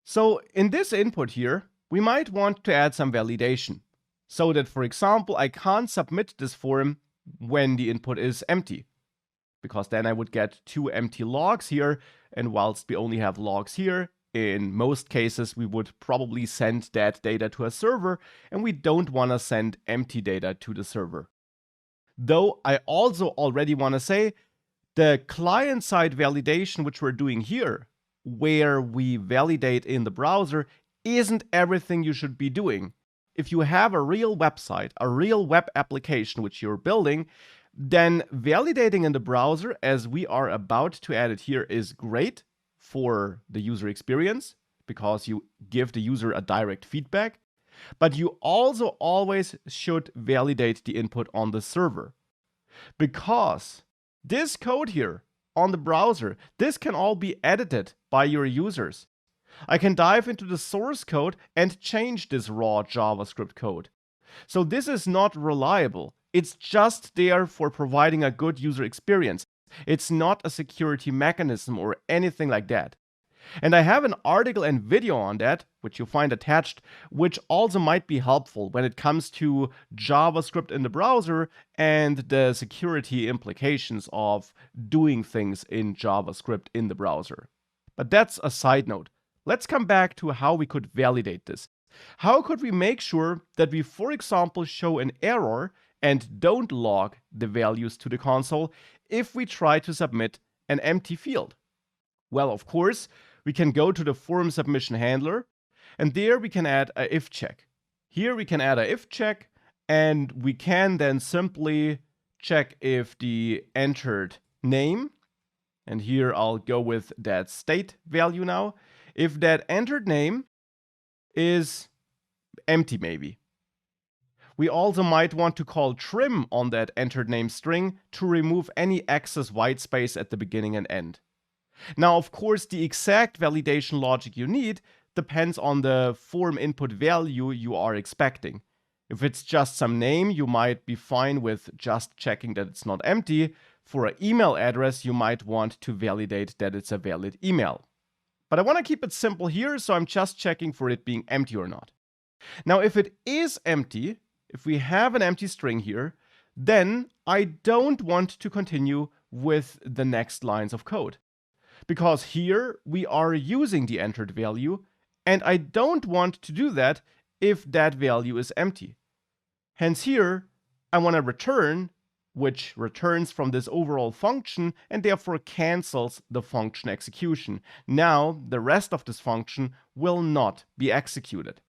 So in this input here, we might want to add some validation so that, for example, I can't submit this form when the input is empty, because then I would get two empty logs here. And whilst we only have logs here, in most cases, we would probably send that data to a server, and we don't want to send empty data to the server. Though I also already want to say the client-side validation, which we're doing here, where we validate in the browser, isn't everything you should be doing. If you have a real website, a real web application which you're building, then validating in the browser, as we are about to add it here, is great for the user experience because you give the user a direct feedback. But you also always should validate the input on the server, because this code here on the browser, this can all be edited by your users. I can dive into the source code and change this raw JavaScript code. So this is not reliable. It's just there for providing a good user experience. It's not a security mechanism or anything like that. And I have an article and video on that, which you'll find attached, which also might be helpful when it comes to JavaScript in the browser and the security implications of doing things in JavaScript in the browser. But that's a side note. Let's come back to how we could validate this. How could we make sure that we, for example, show an error and don't log the values to the console if we try to submit an empty field? Well, of course, we can go to the form submission handler, and there we can add a if check. Here we can add a if check, and we can then simply check if the entered name, and here I'll go with that state value now, if that entered name is empty maybe. We also might want to call trim on that entered name string to remove any excess white space at the beginning and end. Now, of course, the exact validation logic you need depends on the form input value you are expecting. If it's just some name, you might be fine with just checking that it's not empty. For an email address, you might want to validate that it's a valid email. But I want to keep it simple here, so I'm just checking for it being empty or not. Now, if it is empty, if we have an empty string here, then I don't want to continue with the next lines of code, because here we are using the entered value, and I don't want to do that if that value is empty. Hence here, I want to return, which returns from this overall function and therefore cancels the function execution. Now, the rest of this function will not be executed.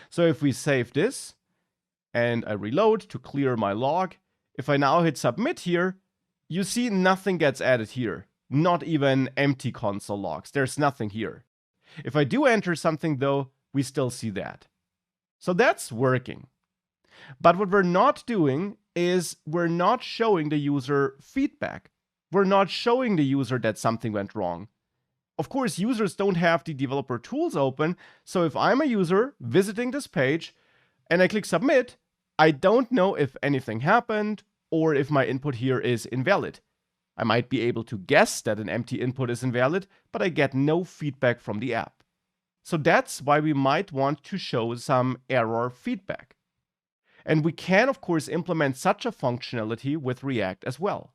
So if we save this, and I reload to clear my log, if I now hit submit here, you see nothing gets added here. Not even empty console logs. There's nothing here. If I do enter something though, we still see that. So that's working. But what we're not doing is we're not showing the user feedback. We're not showing the user that something went wrong. Of course, users don't have the developer tools open, so if I'm a user visiting this page and I click submit, I don't know if anything happened or if my input here is invalid. I might be able to guess that an empty input is invalid, but I get no feedback from the app. So that's why we might want to show some error feedback. And we can, of course, implement such a functionality with React as well.